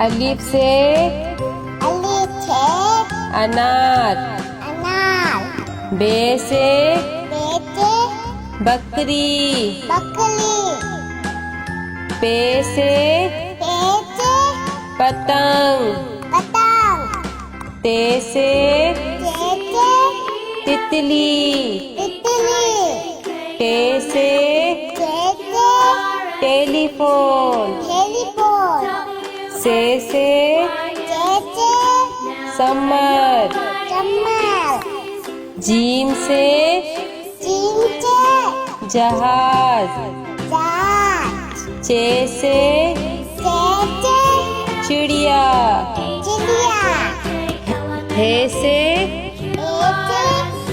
अलिफ से अनार। बे से बकरी। पे से पतंग। ते से तितली। टे से टेलीफोन। से समर। जीम से जहाज। चे से चिड़िया। हे से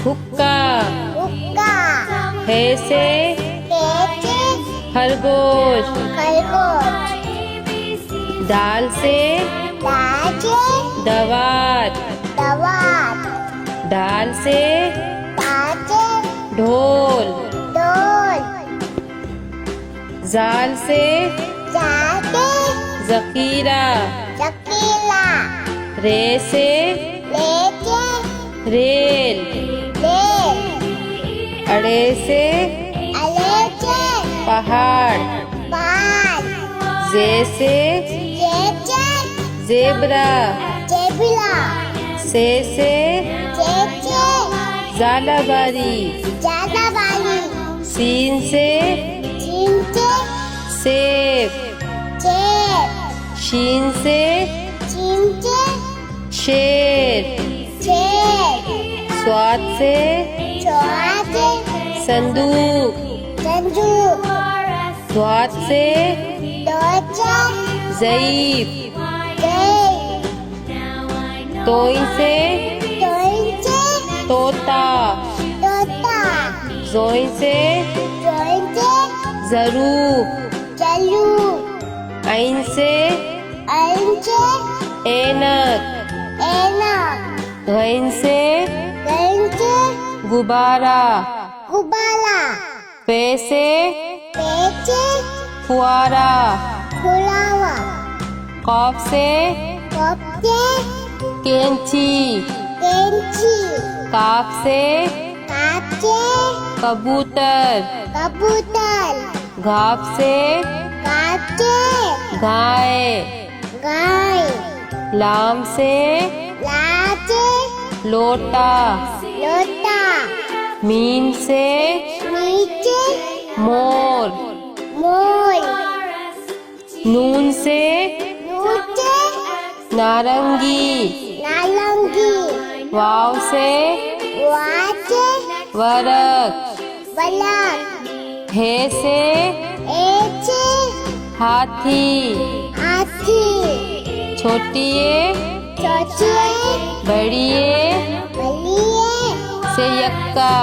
हुक्का। हे से खरगोश। दाल से दवात। दाल से ढोल। जाल से जखीरा। रे से रेल। अड़े से पहाड़। जे से जेबरा। से जालाबारी। सीन से सेब। शीन से शेर। स्वाद से संदूक। स्वाद से ज़ईफ। तोइन से तोता। ज़ोइन से ज़रूफ। आइन से ऐनक। गैन से गुब्बारा। पे से फुआरा। कॉफ से कैंची। काफ से कबूतर। घाफ से गाय। लाम से लोटा। मीम से मोर। नून से नारंगी। वाव से वरक। हे से हाथी। छोटिए बड़िए से यक्का।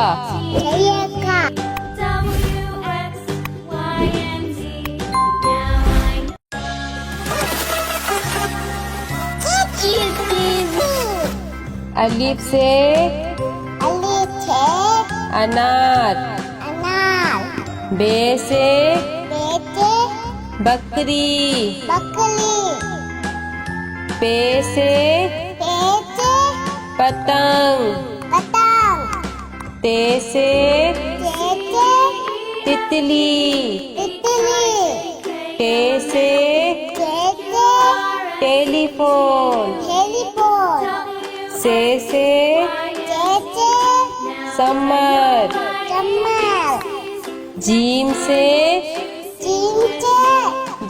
अलिफ से अनार। बे से बकरी। पे से पतंग। ते से तितली। टे से टेलीफोन। से समर। जीम से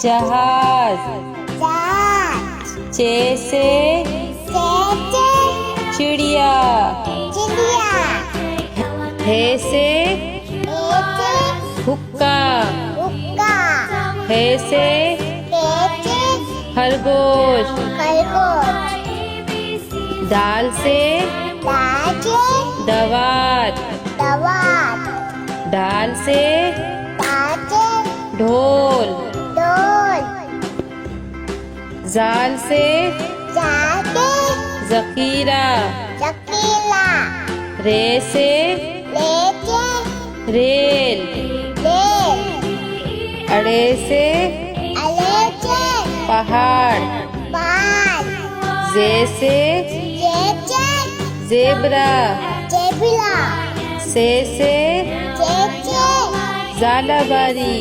जहाज। चे से चिड़िया। हे से हुक्का। हे से खरगोश। दाल से दवात। दाल से ढोल। जाल से जखीरा। रे से रेल। अड़े से पहाड़। जे से जेब्रा, से झालावारी,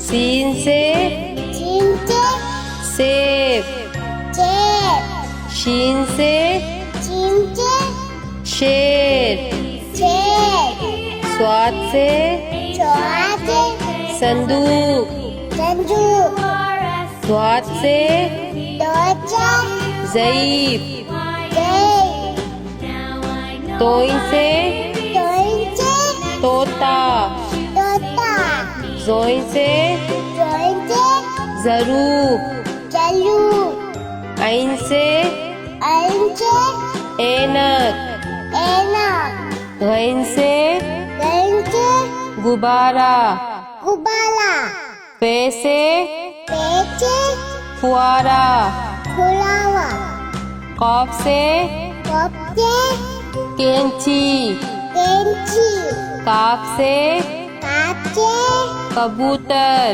सीन से सेब, शीन से शेर, स्वाद से संदूक, द्वाद से ज़ईफ, तोइन से तोता, ज़ोइन से ज़रूब, ऐन से ऐनक, गैन से गुब्बारा, पे से फुआरा, कॉफ से कैंची, काफ से कबूतर,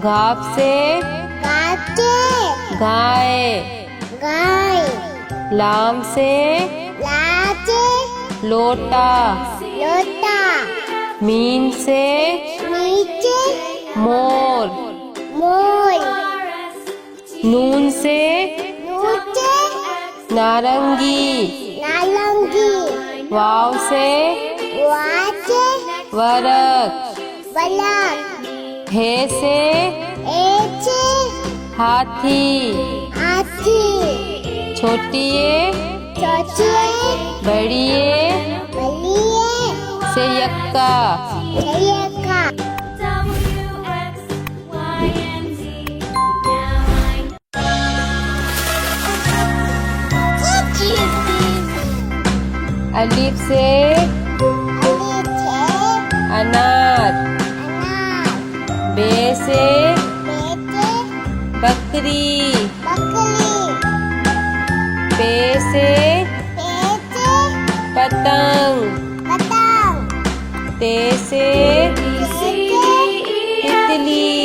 घाप से गाय, लाम से लोटा, मीम से मोर, नून से नारंगी, वाव से वरक, हे से हाथी, छोटिए बड़िए से यक्का, अलिफ से अनार, बे से बकरी, पे से पतंग, ते से तितली,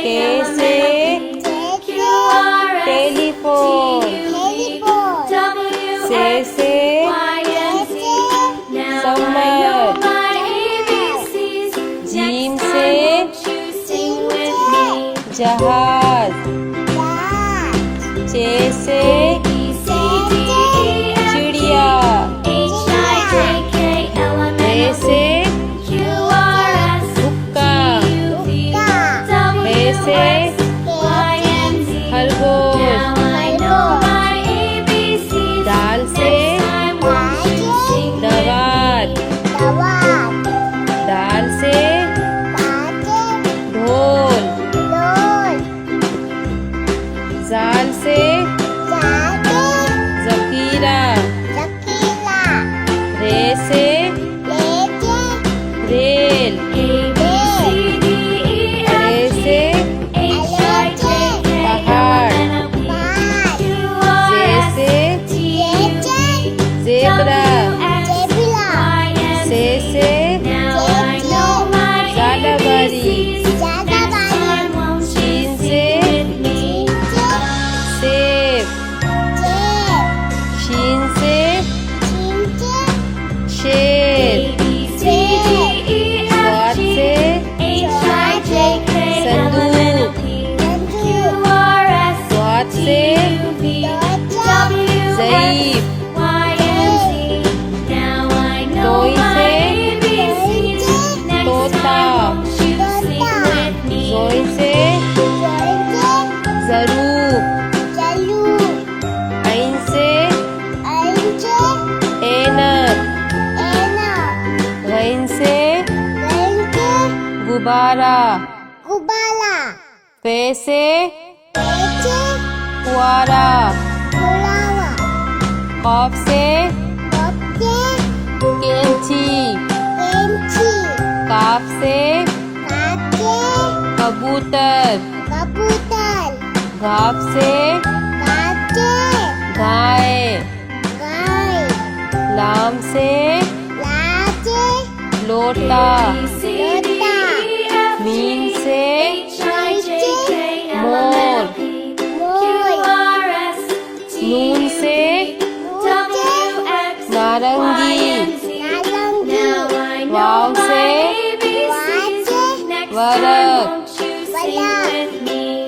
के से टेलीफोन, से सम्मत, जीम से जहाज, चे से चिड़िया, ए से हुक्का, ए से खरगोश, दाल से दवात, दाल से ढोल, जाल से ज़खीरा, रे से रेल, रे से पहाड़, जे से ज़ेब्रा, से झालावारी, शीन से सेब, शीन से शेर, स्वाद से संदूक, स्वाद से ज़ईफ, तोई से तोता, ज़ोई से ज़रूब, ऐन से ऐनक, गैन से गुब्बारा, पे से फुआरा, कॉफ से कैंची, काफ से कबूतर, घाप से गाय, लाम से लोटा, मीम से मोर, वरक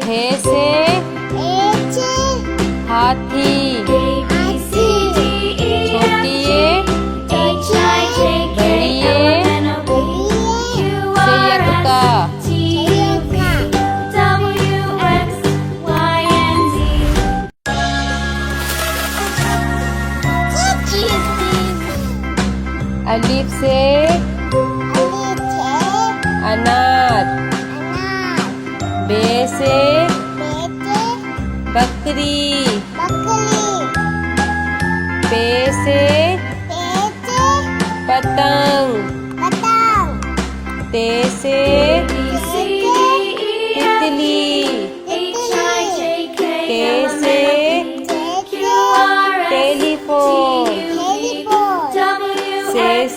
हे से हाथी छोटी ए बड़ी ए संयुक्ता अलिफ से अनार बे से बकरी पे से पतंग ते से तितली के से टेलीफोन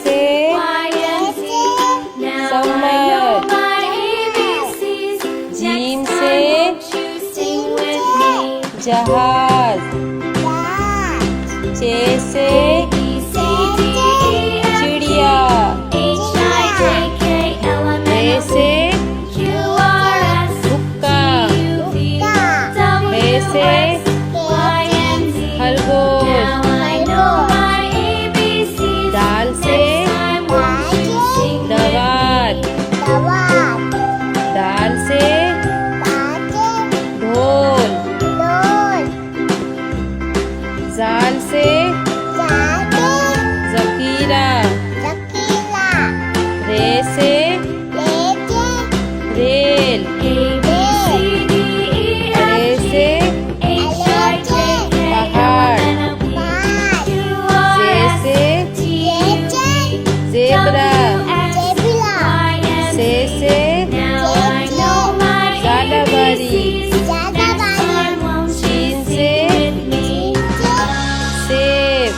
से समर जीम से जहाज चे से चिड़िया ए से हुक्का हे से खरगोश दाल से दवात दाल से ढोल जाल से जकीरा रे से रेल रे से पहाड़ से जेब्रा से जालाबारी शीन से सेब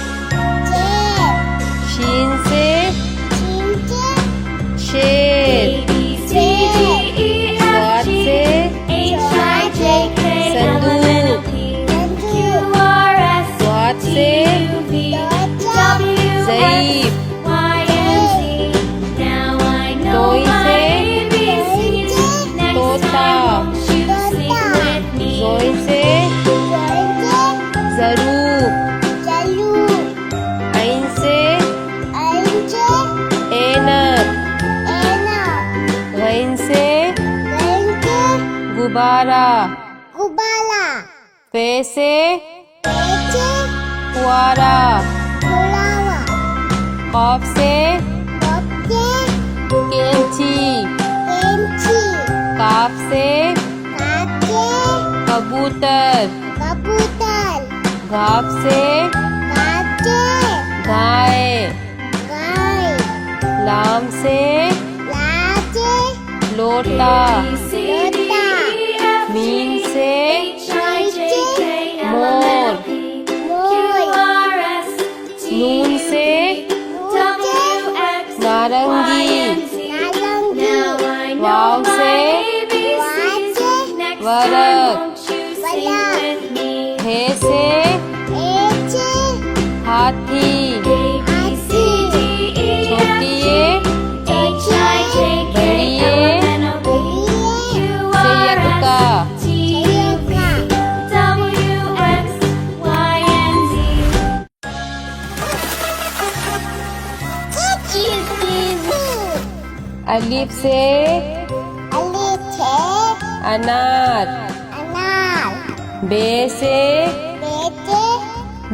शीन से शेर स्वाद से संदूक स्वाद से ज़ईफ़ तोई से तोता ज़ोई से ज़रूब ऐन से ऐनक गैन से गुब्बारा फे से फुआरा क़ाफ से कैंची काफ से कबूतर घाफ से गाय लाम से लोटा मीम से मोर नून से नारंगी वाव से वरक हे से हाथी छोटी ए बड़ी ए संयुक्ता अलिफ से अनार बे से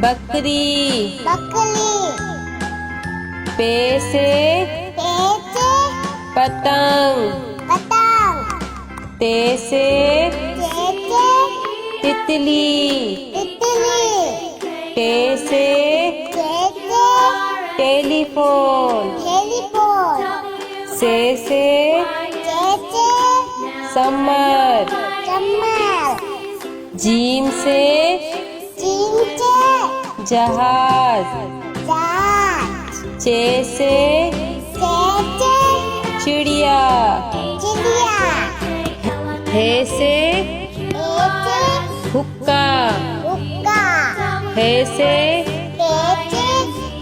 बकरी पे से पतंग ते से तितली टे से टेलीफोन से समर जीम से जहाज चे से चिड़िया हे से हुक्का हे से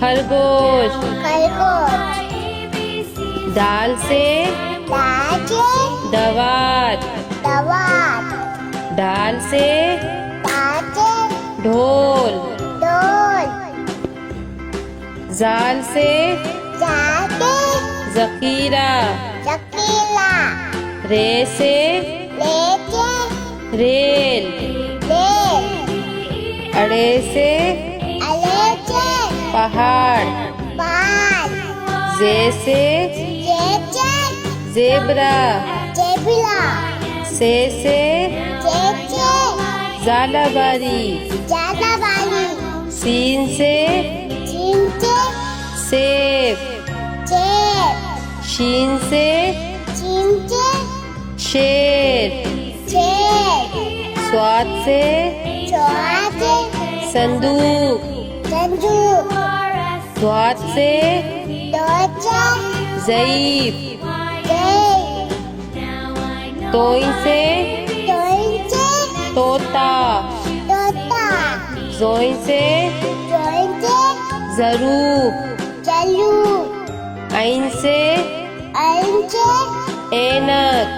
खरगोश दाल से दवात दवात ढाल से ताजे ढोल डोल जाल से जाके जखीरा चकीला रे से लेके रेल ले अड़े से अलेचे पहाड़ पाल जे से जेचे जेबरा जेबिला से जेचे जालाबारी ज्यादा वाली सीन से चिंचे सेब चेप शीन से चिंचे शेर चेप स्वाद से चौहाचे संदूक संजू द्वात से दोचा ज़ईफ जय तोई से तोइंचे तोता तोता जोई से जोइंचे ज़रूब चलू ऐन से अंचे ऐनक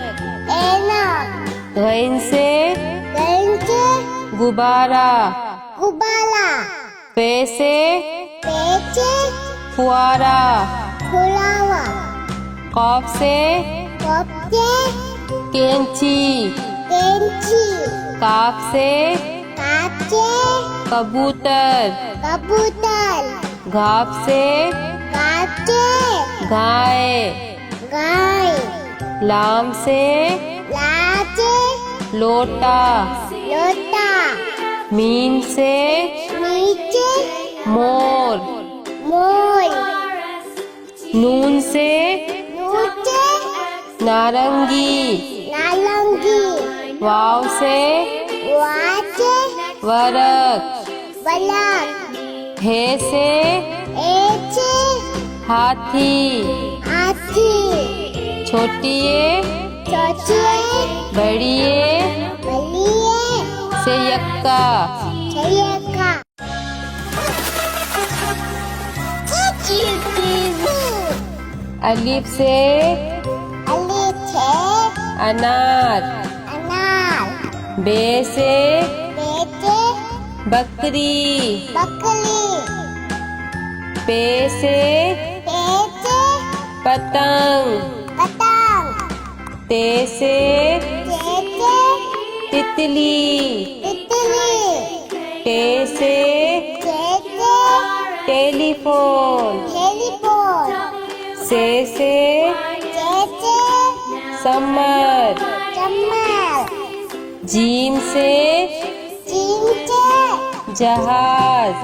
एना गैन से गंचे गुब्बारा गुबाला पे से पेचे फुआरा फुलावा कॉफ से कपचे कैंची केंची काफ से काचे कबूतर कबूतर घाप से काचे गाय गाय लाम से लाचे लोटा लोटा मीन से नीचे मोर मोर नून से नूचे नारंगी नालंगी वाव से वाचे वरक बलक हे से एचे हाथी हाथी छोटिए चौचिए बड़िए बलिए से यक्का चयका अलिफ से अली छे अनार अनार बे से बेचे बकरी बकली पे से पेचे पतंग पतंग ते से चेचे तितली तितली टे से चेचे टेलीफोन टेलीफोन से चेचे समर चम्मच जीम से चिंचे जहाज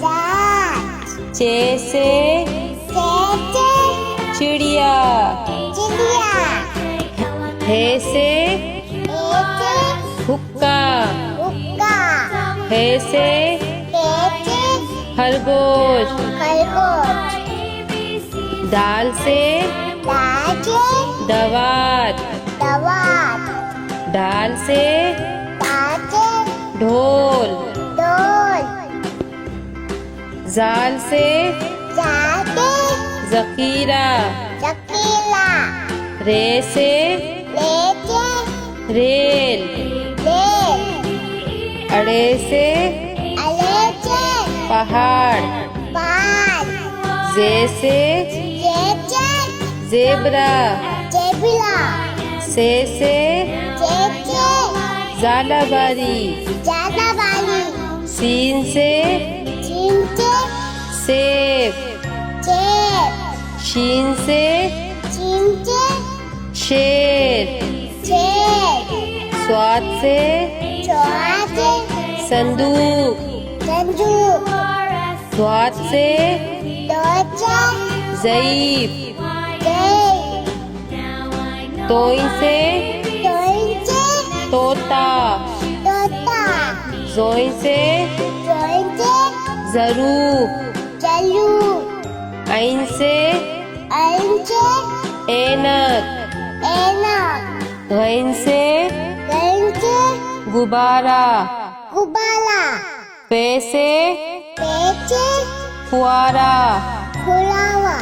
जात चे से चेचे चिड़िया चिड़िया हे से एचे हुक्का हुक्का हे से पेचे खरगोश खरगोश दाल से ताजे दवात दवात ढाल से ताजे ढोल डोल जाल से जाके जखीरा चकीला रे से लेके रेल ले अड़े से अलेचे पहाड़ पाल जे से जेचे जेबरा जेबिला से जेचे जालाबारी ज्यादा वाली सीन से चिंचे सेब चेप शीन से चिंचे शेर चेप स्वाद से चौहाचे संदूक संजू द्वात से दोचा ज़ईफ जय तोई से तोइंचे तोता तोता जोई से जोइंचे ज़रूब चलू ऐन से अंचे ऐनक एना गैन से गंचे गुब्बारा गुबाला पे से पेचे फुआरा फुलावा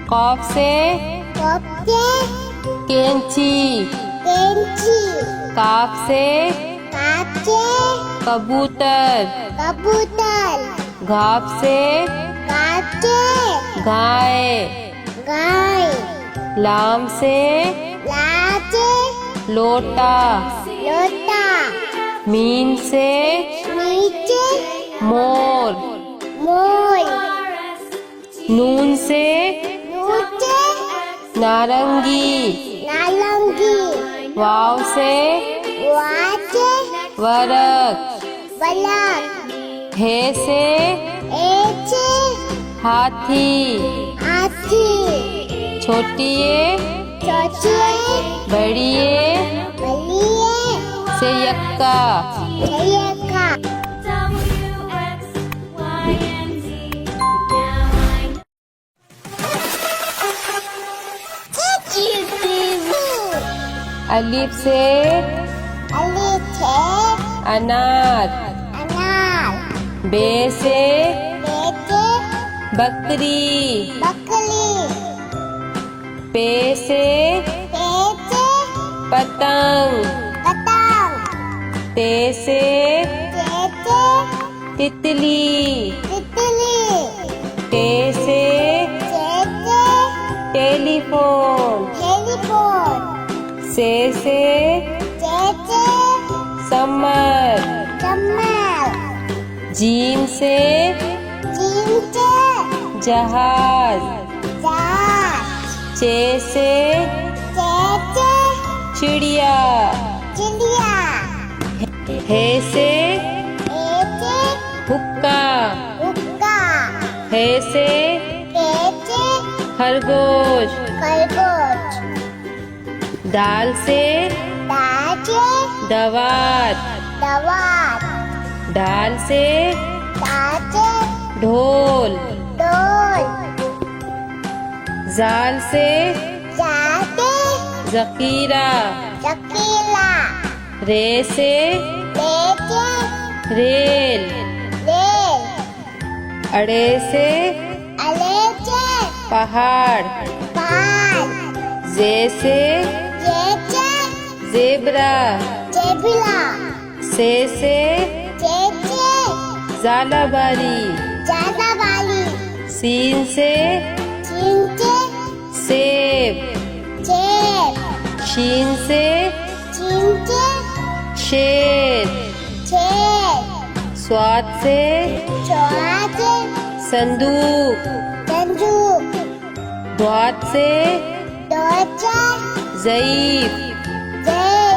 कॉफ से कपचे कैंची। कैंची। काफ से काचे। कबूतर। कबूतर। घाप से काचे। गाय। गाय। लाम से लाचे। लोटा। लोटा। मीन से नीचे। मोर। मोर। नून से नूचे। नारंगी। नारंगी। वाव से वाचे। वरक। बलक। हे से एचे। हाथी। हाथी। छोटिए छोटिए। बड़िए बलिए। से यक्का। यक्का। अलिफ से अलिफ से अनार। अनार। बे से बेटे। बकरी। बकरी। पे से पेचे। पतंग। पतंग। ते से तेचे। तितली। तितली। टे से तेचे। टेलीफोन। टेलीफोन। से तेचे। समर। कमल। जीम से चिमचे। जहाज। जहाज। चे से चेचे। चिड़िया। चिड़िया। हे से एचे। हुक्का। हुक्का। हे से पेचे। खरगोश। खरगोश। दाल से दाचे। दवात। दवात। ढाल से दाचे। ढोल। डोल। जाल से जाते। जकीरा। चकीला। रे से लेके। रेल। रेल। अड़े से अलेचे। पहाड़। पहाड़। जे से जेचे। जेब्रा। जेबिला। से जेचे। जालाबारी। ज्यादा वाली। सीन से चिंचे। सेब। चेप। शीन से चिंचे। शेर। चेप। स्वाद से चौहाचे। संदूक। संदूक। द्वात से दोचा। ज़ईफ। जय।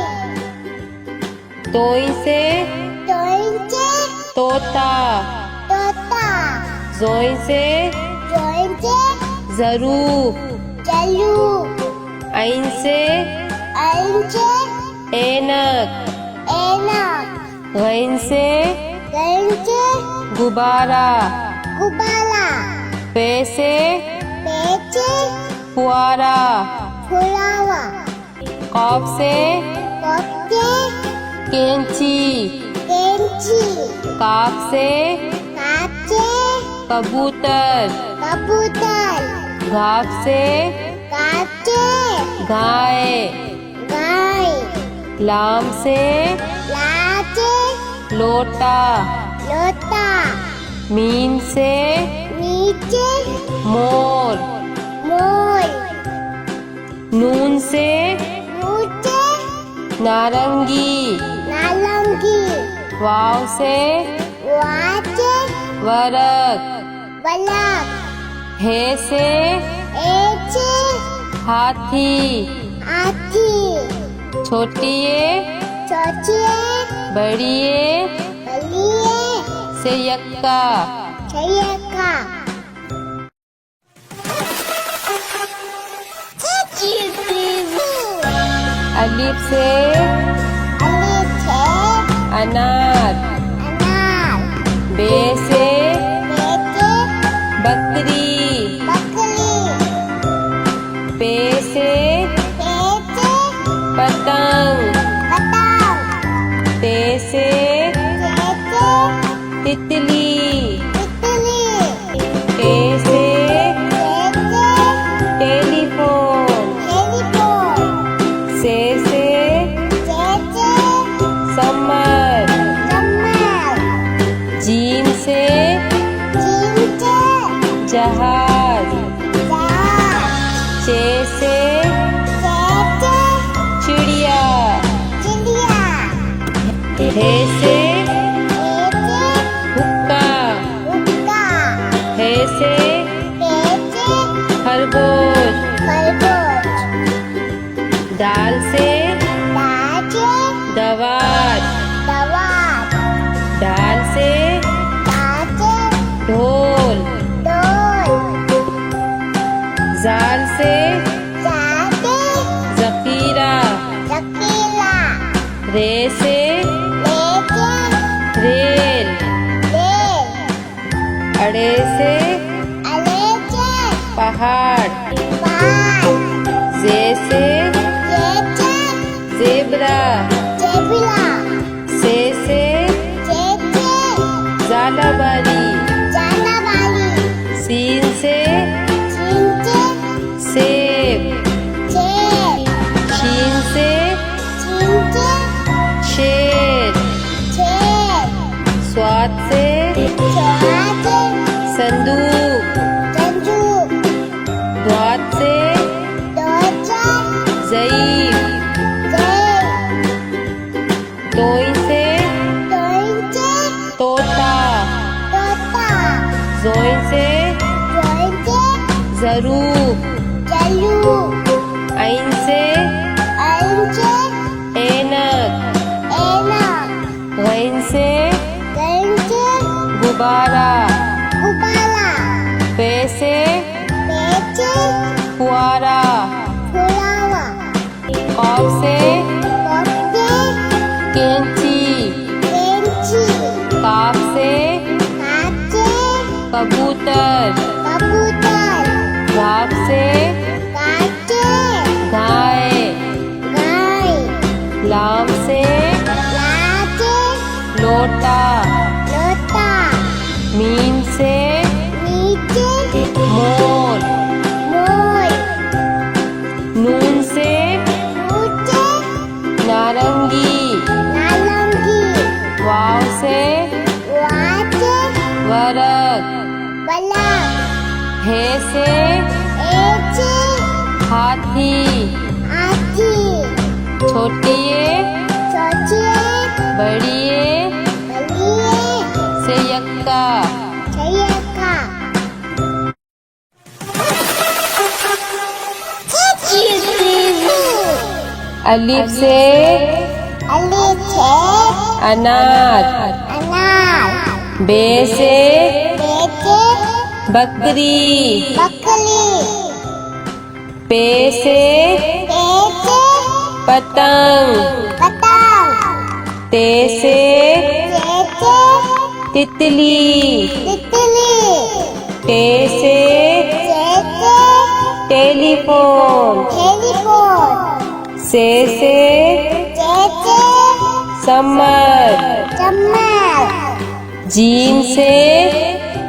तोई से तोइंचे। तोता। तोता। जोई से जोइंचे। ज़रूफ। चलू। ऐन से अंचे। ऐनक। एनक। गैन से गंचे। गुब्बारा। गुबाला। पे से पेचे। फुआरा। फुलावा। कॉफ से कोके। कैंची। कैंची। काफ से काचे। कबूतर। कबूतर। घाप से काचे। गाय। गाय। लाम से लाचे। लोटा। लोटा। मीन से नीचे। मोर। मोर। नून से नीचे। नारंगी। नारंगी। वाव से वाचे। वरक। बलक। हे से एचे। हाथी। हाथी। छोटिए छोटिए। बड़िए बलिए। से यक्का। छयका। अलिफ से अलिफ से अनार। अनार। बे से बेटे। बकरी। बकरी। पे से पेचे। पतंग। पतंग। ते से तेचे। तितली। तितली। टे से तेचे। टेलीफोन। टेलीफोन। दाल से दाचे दवात, दवात दाल से दाचे ढोल, डोल जाल से जाते जखीरा, जकीला रे से लेके रेल, रेल अड़े से अलेचे पहाड़, पार जे से जेचे जेबरा, जेबिला से जेचे जालाबारी, जानावाली सीन से चिंचे सेब, चेर शीन से चिंचे शेर, चेर स्वाद से चौहाचे संदूक, जंजू द्वात से दोचे ज़ईफ़, जेर तोइन से दोइंचे तोता, तोता जोइन से जोइंचे ज़रूब, जलू ऐन से अंचे ऐनक, एना गैन से गंचे गुब्बारा, गुबाला पे से पेचे फुआरा, फुलावा कॉफ से कोफ्ते कैंची, केंची काफ से काचे कबूतर, कबूतर घाव से काचे गाय, गाय लाम से लाचे लोटा, लोटा मीम से नीचे मोर, मोर नून से ऊंचे नारंगी, नारंगी वाव से वाचे वरक, बला हे से एचे हाथी, हाथी छोटिए सोचिए बड़िए बलिए से यक्का, छयका अलिफ से अलीचे अनार, अनार बे से बेचे बकरी, बकरी पे से बेचे पतंग, पतंग ते से बेचे तितली, तितली टे से बेचे टेलीफोन, टेलीफोन से बेचे समर, चम्मच जीम से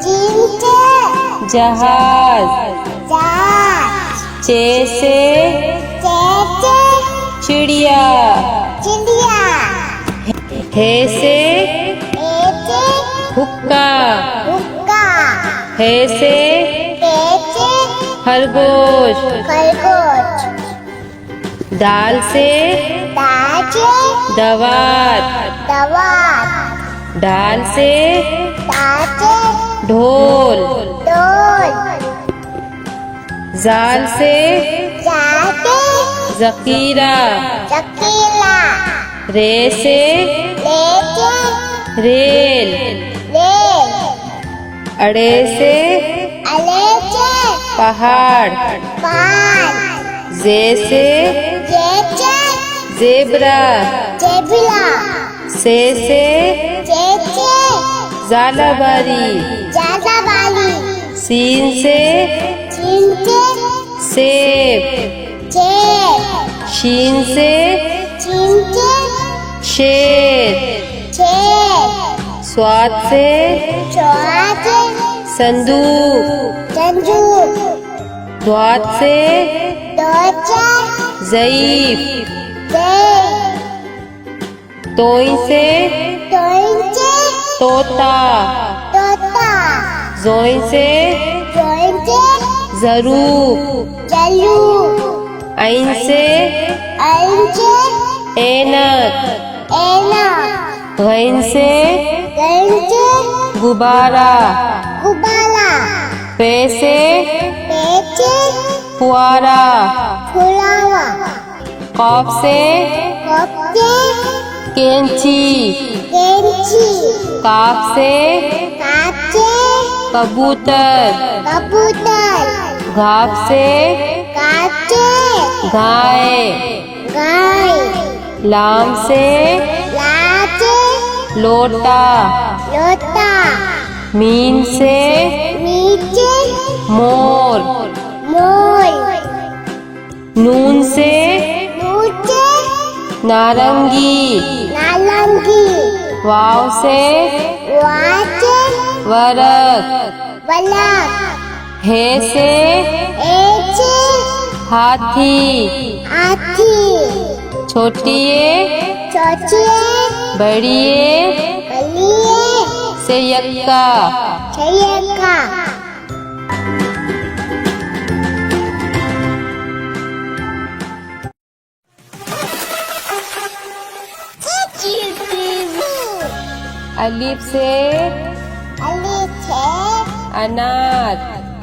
चिंचे जहाज, जहाज चे से चेचे चिड़िया, चिड़िया हे से बेचे हुक्का, हुक्का हे से बेचे खरगोश, खरगोश दाल से दाचे दवात, दवात दाल से दाचे ढोल, डोल जाल से जाते जखीरा, चकीला रे से लेके रेल, रेल अड़े से अलेचे पहाड़, पार जे से जेचे जेबरा, जेबिला से जेचे जालाबारी, जानावाली सीन से चिंचे सेब, चेर शीन से चिंचे शेर, चेर स्वाद से चौहाचे संदूक, जंजू द्वात से दोचे ज़ईफ़, जेर तोइन से दोइंचे तोता, तोता जोइन से जोइंचे ज़रूब, जलू ऐन से अंचे ऐनक, एना गैन से गंचे गुब्बारा, गुबाला पे से पेचे फुआरा, फुलावा कॉफ से कपचे कैंची, कैंची काफ से काचे कबूतर, कबूतर घाव से काचे गाय, गाय लाम से लाचे लोटा, लोटा मीम से नीचे मोर, मोर नून से नीचे नारंगी, नारंगी वाव से वाचे वरक, बलक हे से एचे हाथी, हाथी छोटिए चौचिए बड़िए बलिए से यक्का, छयका अलिफ से अली छे अनार,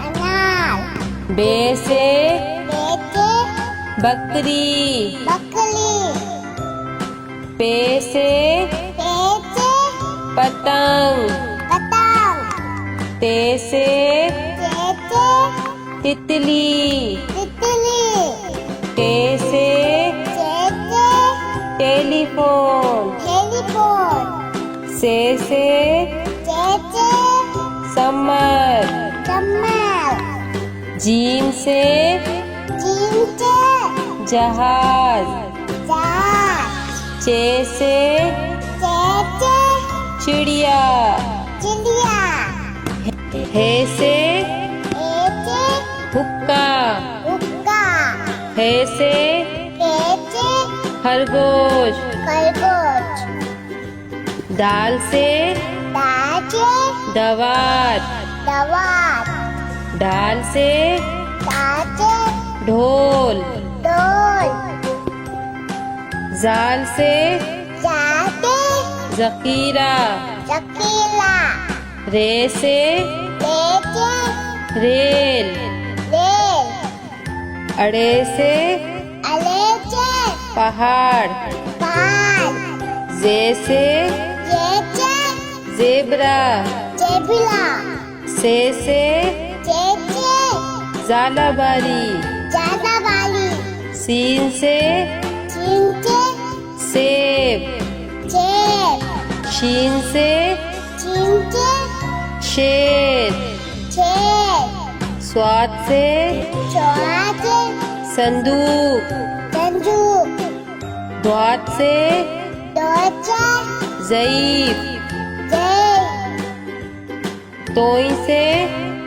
अनार बे से बेटे बकरी, बकरी पे से पेचे पतंग, पतंग ते से चेचे तितली, तितली टे से चेचे टेलीफोन, टेलीफोन से चेचे समर, चम्मच जीम से चिंचे जहाज, जहाज चे से चेचे चिड़िया, चिड़िया हे से एचे हुक्का, हुक्का हे से पेचे खरगोश, खरगोश दाल से दाचे दवात, दवात डाल से दाचे ढोल, डोल जाल से जाते जकीरा, चकीला रे से लेचे रेल, रेल अड़े से अलेचे पहाड़, पान जे से जेचे जेबरा, जेबिला से जेचे जालाबारी, जाना वाली सीन से चिंचे सेब, चेप शीन से चिंचे शेर, चेप स्वाद से चौराचे संदूक, संजू द्वात से दोचे ज़ईफ, जय तोई से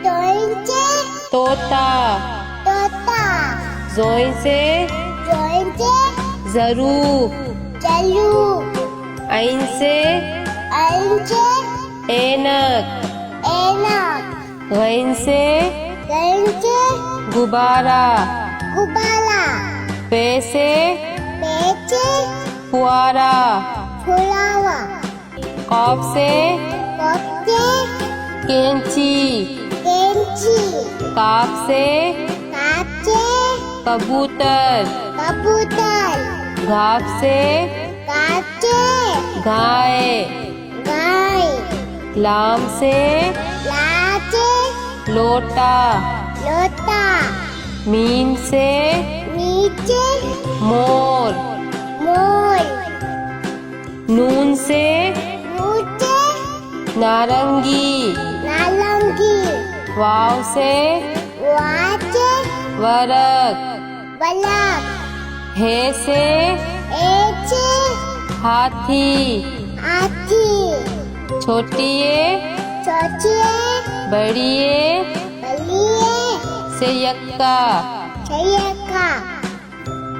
तोइंचे तोता, तोता जोई से जोइंचे ज़रूफ, चलू ऐन से अंचे ऐनक, एनक गैन से गंचे गुब्बारा, गुबाला पे से पेचे फुआरा, फुलावा कॉफ से कोके कैंची, केंची काफ से काचे कबूतर, कबूतर घाव से काचे गाय, गाय लाम से लाचे लोटा, लोटा मीम से नीचे मोर, मोर नून से नीचे नारंगी, नारंगी वाव से वाचे वरक, बलक हे से एचे हाथी, हाथी छोटिए चौचिए बड़िए बलिए से यक्का, छयका